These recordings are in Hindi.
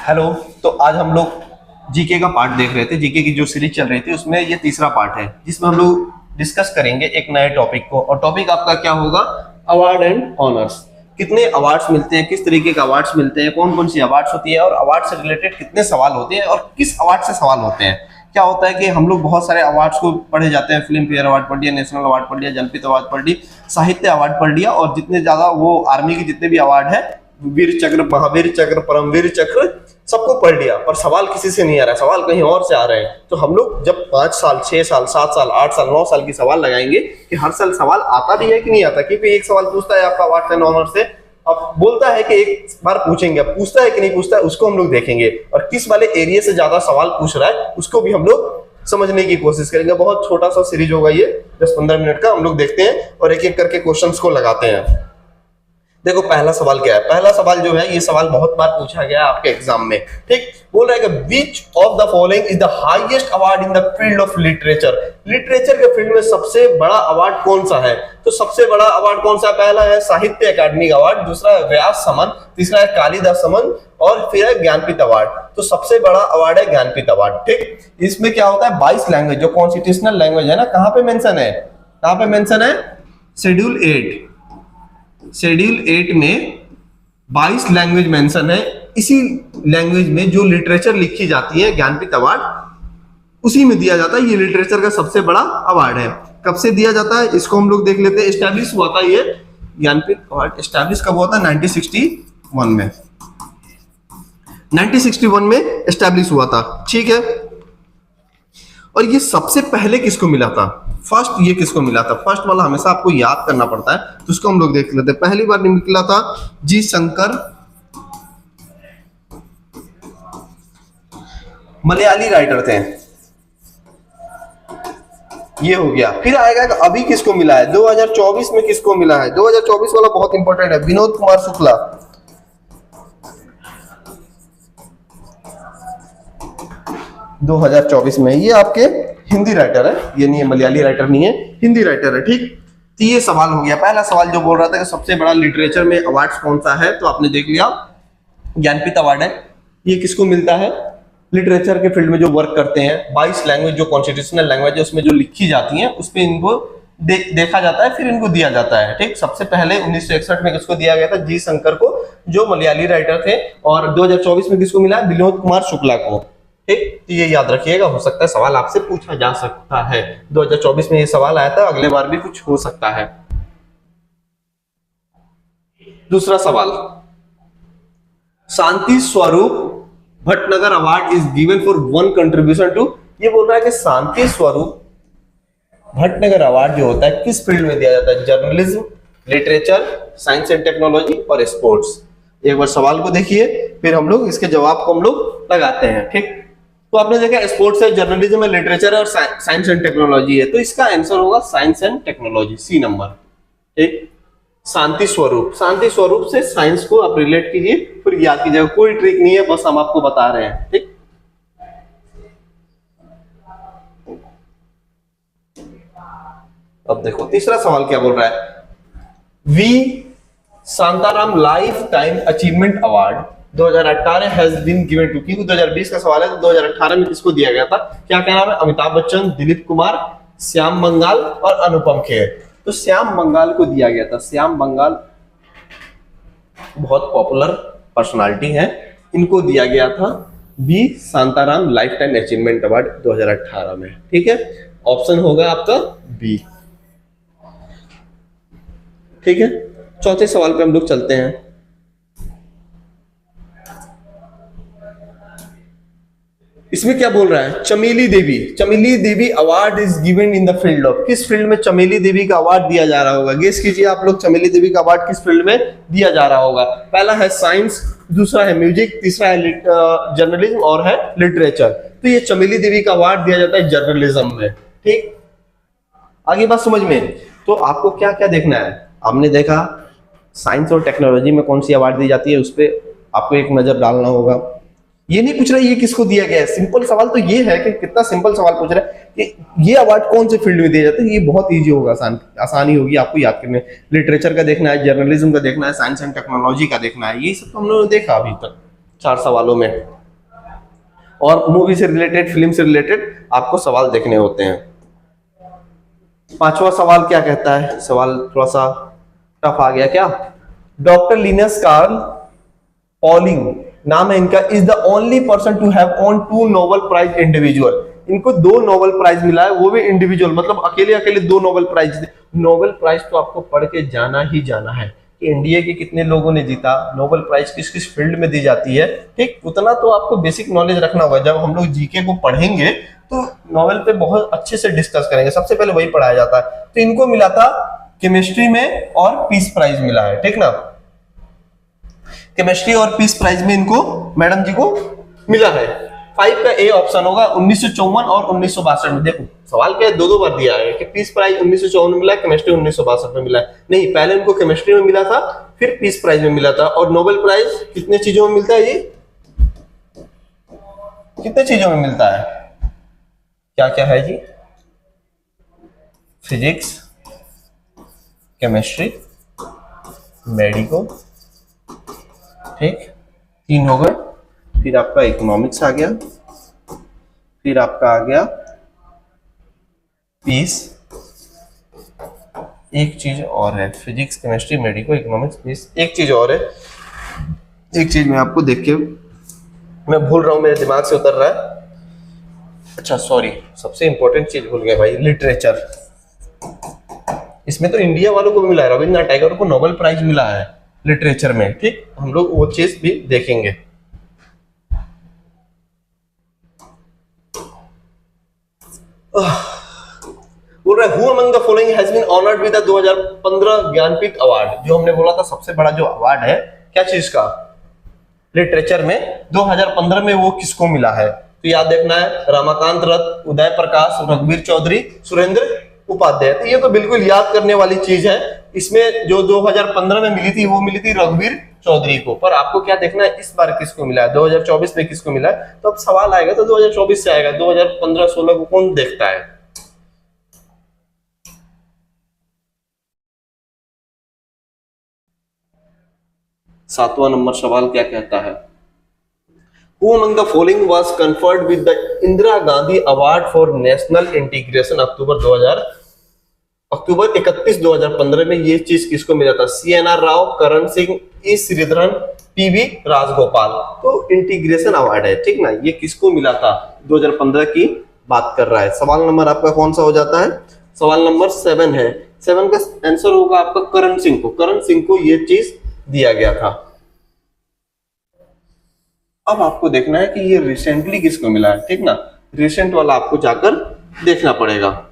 हेलो। तो आज हम लोग जीके का पार्ट देख रहे थे। जीके की जो सीरीज चल रही थी उसमें ये तीसरा पार्ट है जिसमें हम लोग डिस्कस करेंगे एक नए टॉपिक को। और टॉपिक आपका क्या होगा? Award and honours. कितने अवार्ड्स मिलते हैं, किस तरीके के अवार्ड्स मिलते हैं, कौन कौन सी अवार्ड्स होती है और अवार्ड से रिलेटेड कितने सवाल होते हैं और किस अवार्ड से सवाल होते हैं। क्या होता है कि हम लोग बहुत सारे अवार्ड्स को पढ़े जाते हैं। फिल्म फेयर अवार्ड पढ़ लिया, नेशनल अवार्ड पढ़ लिया, जनपद अवार्ड पढ़ लिया, साहित्य अवार्ड पढ़ लिया, और जितने ज्यादा वो आर्मी के जितने भी अवार्ड है, वीर चक्र, महावीर चक्र, परमवीर चक्र, सबको पढ़ लिया, पर सवाल किसी से नहीं आ रहा है, सवाल कहीं और से आ रहे हैं। तो हम लोग जब 5 साल, 6 साल, 7 साल, 8 साल, 9 साल की सवाल लगाएंगे कि हर साल सवाल आता भी है कि नहीं आता, क्योंकि एक सवाल पूछता है आपका अवार्ड एंड ऑनर से, अब बोलता है कि एक बार पूछेंगे, अब पूछता है कि नहीं पूछता है उसको हम लोग देखेंगे, और किस वाले एरिया से ज्यादा सवाल पूछ रहा है उसको भी हम लोग समझने की कोशिश करेंगे। बहुत छोटा सा सीरीज होगा ये, 10-15 मिनट का। हम लोग देखते हैं और एक एक करके क्वेश्चंस को लगाते हैं। देखो पहला सवाल क्या है। पहला सवाल जो है, ये सवाल बहुत बार पूछा गया आपके एग्जाम में। ठीक, बोल रहा है कि which of the following is the highest award in the field of literature. Literature के फील्ड में सबसे बड़ा अवार्ड कौन सा है? तो सबसे बड़ा अवार्ड कौन सा? पहला है साहित्य अकादमी अवार्ड, दूसरा है व्यास सम्मान, तीसरा है कालिदास सम्मान, और फिर है ज्ञानपीठ अवार्ड। तो सबसे बड़ा अवार्ड है ज्ञानपीठ अवार्ड। ठीक, इसमें क्या होता है, 22 लैंग्वेज, जो कॉन्स्टिट्यूशनल लैंग्वेज है ना, कहां पे मेंशन है? कहां पे मेंशन है? शेड्यूल 8। शेड्यूल 8 में 22 लैंग्वेज मेंशन है। इसी लैंग्वेज में जो लिटरेचर लिखी जाती है, ज्ञानपीठ अवार्ड उसी में दिया जाता है। ये लिटरेचर का सबसे बड़ा अवार्ड है। कब से दिया जाता है इसको हम लोग देख लेते हैं। एस्टैब्लिश हुआ था ये ज्ञानपीठ अवार्ड, एस्टैब्लिश कब हुआ था? 1961 में। 1961 में एस्टैब्लिश हुआ था। ठीक है, और ये सबसे पहले किसको मिला था? फर्स्ट ये किसको मिला था? फर्स्ट वाला हमेशा आपको याद करना पड़ता है, तो उसको हम लोग देख लेते हैं। पहली बार निकला था जी शंकर, मलयाली राइटर थे। ये हो गया। फिर आएगा कि अभी किसको मिला है? 2024 में किसको मिला है? 2024 वाला बहुत इंपॉर्टेंट है, विनोद कुमार शुक्ला। दो 2024 में। ये आपके हिंदी राइटर है, ये नहीं है, मलयाली राइटर नहीं है, हिंदी राइटर है। ठीक, तो ये सवाल हो गया। पहला सवाल जो बोल रहा था कि सबसे बड़ा लिटरेचर में अवार्ड कौन सा है, तो आपने देख लिया ज्ञानपीठ अवार्ड है। ये किसको मिलता है? लिटरेचर के फील्ड में जो वर्क करते हैं। 22 लैंग्वेज जो कॉन्स्टिट्यूशनल लैंग्वेज है उसमें जो लिखी जाती हैं उस पर इनको देखा जाता है, फिर इनको दिया जाता है। ठीक, सबसे पहले 1961 में किसको दिया गया था? जी शंकर को, जो मलयाली राइटर थे। और 2024 में किसको मिला? विनोद कुमार शुक्ला को। ठीक, तो ये याद रखिएगा, हो सकता है सवाल आपसे पूछा जा सकता है। 2024 में ये सवाल आया था, अगले बार भी कुछ हो सकता है। दूसरा सवाल, Shanti Swarup Bhatnagar award is given for one contribution to. ये बोल रहा है कि शांति स्वरूप भटनागर अवार्ड जो होता है किस फील्ड में दिया जाता है? Journalism, literature, science and technology और स्पोर्ट्स। एक बार सवाल को देखिए, फिर हम लोग इसके जवाब को हम लोग लगाते हैं। ठीक, तो आपने देखा स्पोर्ट्स है, जर्नलिज्म है, लिटरेचर है और साइंस एंड टेक्नोलॉजी है, तो इसका आंसर होगा science and technology, C number. ठीक, शांति स्वरूप, शांति स्वरूप से साइंस को आप रिलेट कीजिए, फिर याद कीजिएगा। कोई ट्रिक नहीं है, बस हम आपको बता रहे हैं। ठीक, अब देखो तीसरा सवाल क्या बोल रहा है। V Shantaram life time achievement award 2018 has been given to. क्योंकि 2020 का सवाल है, तो 2018 में किसको दिया गया था? क्या क्या नाम है? अमिताभ बच्चन, दिलीप कुमार, श्याम बंगाल और अनुपम खेर। तो श्याम बंगाल को दिया गया था। श्याम बंगाल बहुत पॉपुलर पर्सनालिटी है, इनको दिया गया था B Shantaram life time achievement award 2018 में। ठीक है, ऑप्शन होगा आपका बी। ठीक है, चौथे सवाल पे हम लोग चलते हैं। इसमें क्या बोल रहा है? Chameli Devi, Chameli Devi award is given in the field of. किस फील्ड में चमेली देवी का अवार्ड दिया जा रहा होगा? गेस कीजिए आप लोग, चमेली देवी का अवार्ड किस फील्ड में दिया जा रहा होगा? पहला है साइंस, दूसरा है म्यूजिक, तीसरा है जर्नलिज्म और है लिटरेचर। तो ये चमेली देवी का अवार्ड दिया जाता है जर्नलिज्म में। ठीक, आगे बात समझ में। तो आपको क्या क्या देखना है? आपने देखा साइंस और टेक्नोलॉजी में कौन सी अवार्ड दी जाती है, उस पर आपको एक नजर डालना होगा। ये नहीं पूछ रहा ये किसको दिया गया है, सिंपल सवाल तो ये है कि कितना सिंपल सवाल पूछ रहा है कि ये अवार्ड कौन से फील्ड में दिया जाता है। ये बहुत इजी होगा, आसानी होगी आपको याद करने। लिटरेचर का देखना है, जर्नलिज्म का देखना है, साइंस एंड टेक्नोलॉजी का देखना है, ये सब तो हम लोगों ने देखा अभी तक। 4 सवालों में। और मूवी से रिलेटेड, फिल्म से रिलेटेड आपको सवाल देखने होते हैं। 5वां सवाल क्या कहता है, सवाल थोड़ा सा टफ आ गया क्या। डॉक्टर लिनस कार्ल पॉलिंग नाम है इनका, is the only person to have won 2 Nobel prize individual. इनको 2 नोबेल प्राइज मिला है, वो भी इंडिविजुअल, मतलब अकेले अकेले 2 नोबेल प्राइज। नोबेल प्राइज तो आपको पढ़ के जाना ही जाना है कि इंडिया के कितने लोगों ने जीता, नोबेल प्राइज किस किस फील्ड में दी जाती है, ठीक, उतना तो आपको बेसिक नॉलेज रखना होगा। जब हम लोग जीके को पढ़ेंगे तो नोबेल पे बहुत अच्छे से डिस्कस करेंगे, सबसे पहले वही पढ़ाया जाता है। तो इनको मिला था केमिस्ट्री में और पीस प्राइज मिला है, ठीक ना। केमिस्ट्री और पीस प्राइज में इनको मैडम जी को मिला है। 5 का ए ऑप्शन होगा 1954 और 1962 में। देखो सवाल क्या है, 2 बार दिया है कि पीस प्राइज 1954 में मिला है, केमिस्ट्री 1962 में मिला है। नहीं, पहले इनको केमिस्ट्री में मिला था, फिर पीस प्राइज में मिला था। और नोबेल प्राइज कितने चीजों में मिलता है, ये कितने चीजों में मिलता है, क्या क्या है जी, फिजिक्स, केमिस्ट्री, मेडिको, ठीक, 3 हो गए। फिर आपका इकोनॉमिक्स आ गया, फिर आपका आ गया पीस, एक चीज और है, physics, chemistry, medico, economics, peace, एक चीज और है। एक चीज मैं आपको देख के मैं भूल रहा हूं, मेरे दिमाग से उतर रहा है। अच्छा सॉरी, सबसे इंपॉर्टेंट चीज भूल गया भाई, लिटरेचर। इसमें तो इंडिया वालों को भी मिला है, रविंद्रनाथ टैगोर को नोबेल प्राइज मिला है लिटरेचर में, ठीक, हम लोग वो चीज भी देखेंगे। बोल रहा है who among the following has been honoured with the 2015 Jnanpith award. जो हमने बोला था सबसे बड़ा जो अवार्ड है क्या चीज का, लिटरेचर में, 2015 में वो किसको मिला है। तो याद देखना है, रमाकांत रथ, उदय प्रकाश, रघुवीर चौधरी, सुरेंद्र उपाध्याय। तो ये तो बिल्कुल याद करने वाली चीज है। इसमें जो 2015 में मिली थी वो मिली थी रघुवीर चौधरी को। पर आपको क्या देखना है, इस बार किसको मिला है, 2024 में किसको मिला है। तो अब सवाल आएगा तो 2024 से आएगा, 2015-16 को कौन देखता है। सातवां नंबर सवाल क्या कहता है, Who among the following was conferred with the Indira Gandhi Award for National Integration अक्टूबर 31, 2015 में ये चीज किसको मिला था। CNR राव, करण सिंह, ई श्रीधरन, PV राजगोपाल। तो इंटीग्रेशन अवार्ड है, ठीक ना, ये किसको मिला था, 2015 की बात कर रहा है। सवाल नंबर आपका कौन सा हो जाता है, सवाल नंबर 7 है। 7 का आंसर होगा आपका करण सिंह को। करण सिंह को ये चीज दिया गया था। अब आपको देखना है कि ये रिसेंटली किसको मिला है, ठीक ना, रिसेंट वाला आपको जाकर देखना पड़ेगा।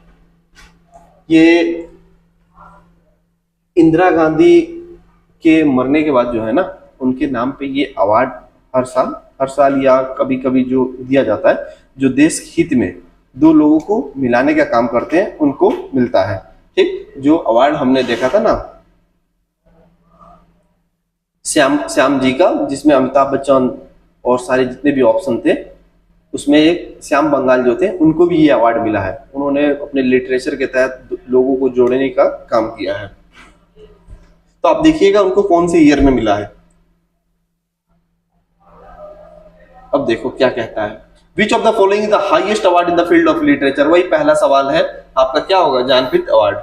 ये इंदिरा गांधी के मरने के बाद जो है ना, उनके नाम पे ये अवार्ड हर साल या कभी कभी जो दिया जाता है, जो देश हित में 2 लोगों को मिलाने का काम करते हैं उनको मिलता है, ठीक। जो अवार्ड हमने देखा था ना श्याम जी का, जिसमें अमिताभ बच्चन और सारे जितने भी ऑप्शन थे, उसमें एक श्याम बंगाल जो थे, उनको भी ये अवार्ड मिला है। उन्होंने अपने लिटरेचर के तहत लोगों को जोड़ने का काम किया है। तो आप देखिएगा उनको कौन से ईयर में मिला है। अब देखो क्या कहता है, which of the following is the highest award in the field of literature. वही पहला सवाल है आपका, क्या होगा, ज्ञानपीठ अवार्ड,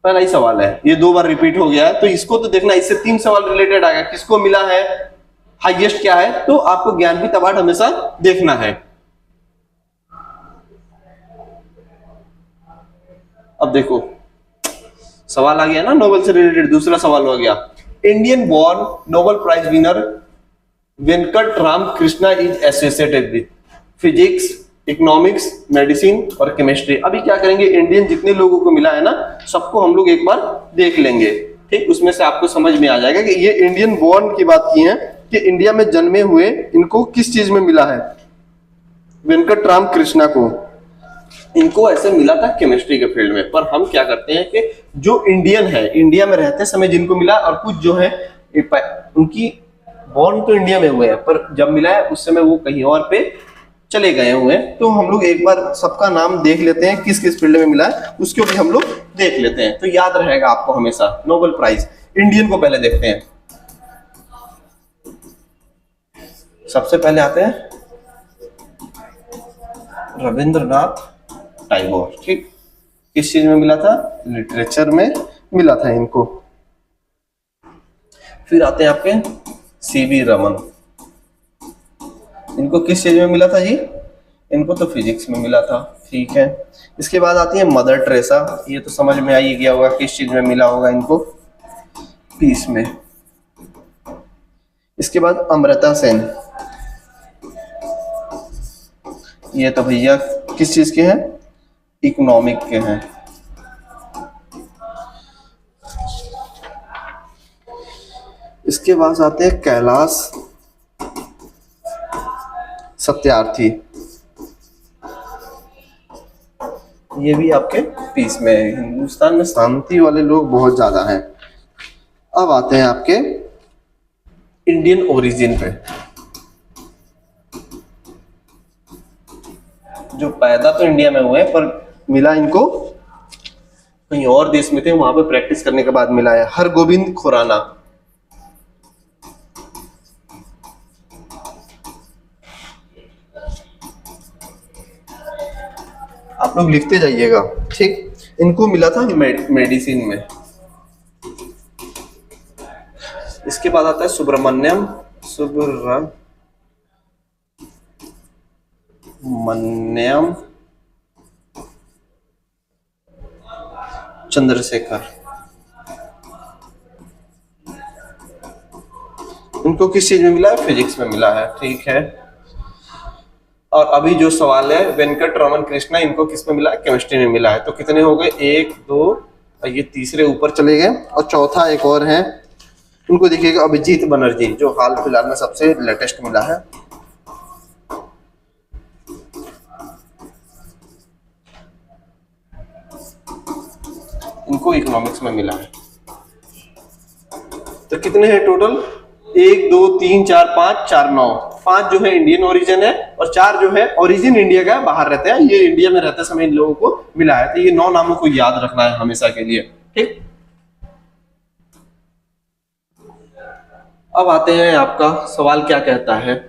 पहला ही सवाल है। ये 2 बार रिपीट हो गया है, तो इसको तो देखना, इससे 3 सवाल रिलेटेड आ गया, किसको मिला है, हाईएस्ट क्या है, तो आपको ज्ञानपीठ अवार्ड हमेशा देखना है। अब देखो सवाल आ गया ना नोबेल से रिलेटेड, दूसरा सवाल हो गया, Indian born Nobel prize winner Venkat Ram Krishna is associated with physics, economics, medicine और केमिस्ट्री। अभी क्या करेंगे, इंडियन जितने लोगों को मिला है ना, सबको हम लोग एक बार देख लेंगे, ठीक। उसमें से आपको समझ में आ जाएगा कि ये इंडियन बॉर्न की बात की है कि इंडिया में जन्मे हुए इनको किस चीज में मिला है। वेंकट राम कृष्णा को इनको ऐसे मिला था केमिस्ट्री के फील्ड में। पर हम क्या करते हैं कि जो इंडियन है, इंडिया में रहते समय जिनको मिला, और कुछ जो है उनकी बॉर्न तो इंडिया में हुए हैं, पर जब मिला है उस समय वो कहीं और पे चले गए हुए हैं। तो हम लोग एक बार सबका नाम देख लेते हैं, किस किस फील्ड में मिला है उसको भी हम लोग देख लेते हैं, तो याद रहेगा आपको हमेशा। नोबेल प्राइज इंडियन को पहले देखते हैं। सबसे पहले आते हैं रविंद्रनाथ टैगोर। ठीक, किस चीज में मिला था? लिटरेचर में मिला था इनको। फिर आते हैं आपके सीवी रमन। इनको किस चीज में मिला था जी? इनको तो फिजिक्स में मिला था। ठीक है, इसके बाद आती है मदर टेरेसा। ये तो समझ में आ ही गया होगा किस चीज में मिला होगा इनको, पीस में। इसके बाद अमृता सेन, ये तो भैया किस चीज के हैं? इकोनॉमिक के हैं। इसके बाद आते हैं कैलाश सत्यार्थी, ये भी आपके पीस में है। हिंदुस्तान में शांति वाले लोग बहुत ज्यादा हैं। अब आते हैं आपके इंडियन ओरिजिन पे। जो पैदा तो इंडिया में हुए पर मिला इनको कहीं और देश में थे, वहां पे प्रैक्टिस करने के बाद मिला है। हरगोविंद खुराना। आप लोग लिखते जाइएगा, ठीक। इनको मिला था मेडिसिन में। इसके बाद आता है सुब्रमण्यम चंद्रशेखर। इनको किस चीज में मिला है? फिजिक्स में मिला है। ठीक है, और अभी जो सवाल है वेंकट रमन कृष्णा, इनको किस में मिला है? केमिस्ट्री में मिला है। तो कितने हो गए? 1 2, और ये तीसरे ऊपर चले गए। और चौथा एक और है, उनको देखिएगा अभिजीत बनर्जी, जो हाल फिलहाल में सबसे लेटेस्ट मिला है। इनको इकोनॉमिक्स में मिला है। तो कितने हैं टोटल? 1 2 3 4 5, 4 9। 5 जो है इंडियन ओरिजिन है और 4 जो है ओरिजिन इंडिया का बाहर रहते हैं। ये इंडिया में रहते समय इन लोगों को मिला है। तो ये 9 नामों को याद रखना है हमेशा के लिए, ठीक। अब आते हैं, आपका सवाल क्या कहता है?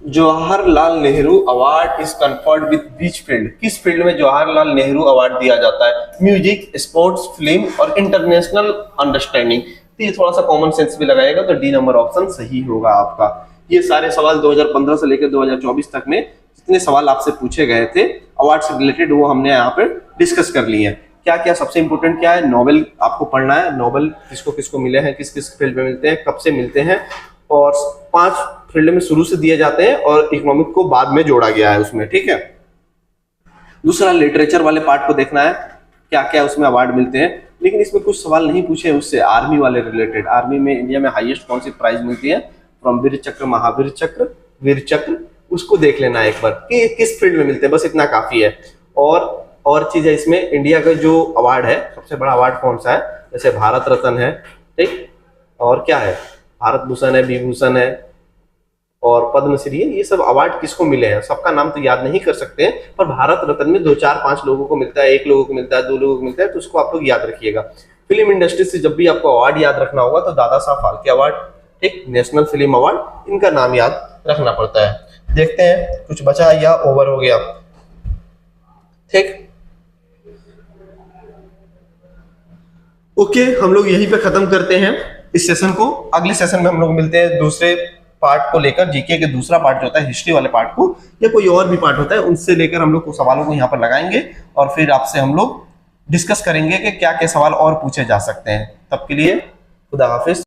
Jawaharlal Nehru award is conferred with which field? किस फील्ड में जवाहरलाल नेहरू अवार्ड दिया जाता है? म्यूजिक, स्पोर्ट्स, फिल्म और इंटरनेशनल अंडरस्टैंडिंग। तो ये थोड़ा सा कॉमन सेंस भी लगाएगा तो डी नंबर ऑप्शन सही होगा आपका। ये सारे सवाल 2015 से लेकर 2024 तक में जितने सवाल आपसे पूछे गए थे अवार्ड से रिलेटेड, वो हमने यहाँ पे डिस्कस कर लिए हैं। क्या क्या सबसे इंपोर्टेंट क्या है? नोबेल आपको पढ़ना है, नोबेल किसको किसको मिले हैं, किस किस फील्ड में मिलते हैं, कब से मिलते हैं, और 5 फील्ड में शुरू से दिए जाते हैं और इकोनॉमिक को बाद में जोड़ा गया है उसमें, ठीक है। दूसरा, लिटरेचर वाले पार्ट को देखना है, क्या क्या उसमें अवार्ड मिलते हैं। लेकिन इसमें कुछ सवाल नहीं पूछे उससे, आर्मी वाले रिलेटेड। आर्मी में इंडिया में हाईएस्ट कौन सी प्राइज मिलती है? फ्रॉम वीर चक्र, महावीर चक्र, वीर चक्र, उसको देख लेना है एक बार कि किस फील्ड में मिलते हैं, बस इतना काफी है। और चीज है इसमें, इंडिया का जो अवार्ड है, सबसे बड़ा अवार्ड कौन सा है? जैसे भारत रत्न है, ठीक, और क्या है, भारत भूषण है, विभूषण है और पद्मश्री है। ये सब अवार्ड किसको मिले हैं? सबका नाम तो याद नहीं कर सकते हैं, पर भारत रत्न में 2 4 5 लोगों को मिलता है, 1 लोगों को मिलता है, 2 लोगों को मिलता है, तो उसको आप लोग याद रखिएगा। फिल्म इंडस्ट्री से जब भी आपको अवार्ड याद रखना होगा तो दादा साहब फाल्के अवार्ड, ठीक, नेशनल फिल्म अवार्ड, इनका नाम याद रखना पड़ता है। देखते हैं कुछ बचा या ओवर हो गया, ठीक। ओके, हम लोग यहीं पे खत्म करते हैं इस सेशन को। अगले सेशन में हम लोग मिलते हैं दूसरे पार्ट को लेकर, जीके के दूसरा पार्ट जो होता है हिस्ट्री वाले पार्ट को, या कोई और भी पार्ट होता है उनसे लेकर हम लोग को सवालों को यहाँ पर लगाएंगे और फिर आपसे हम लोग डिस्कस करेंगे कि क्या क्या सवाल और पूछे जा सकते हैं। तब के लिए खुदा हाफिज।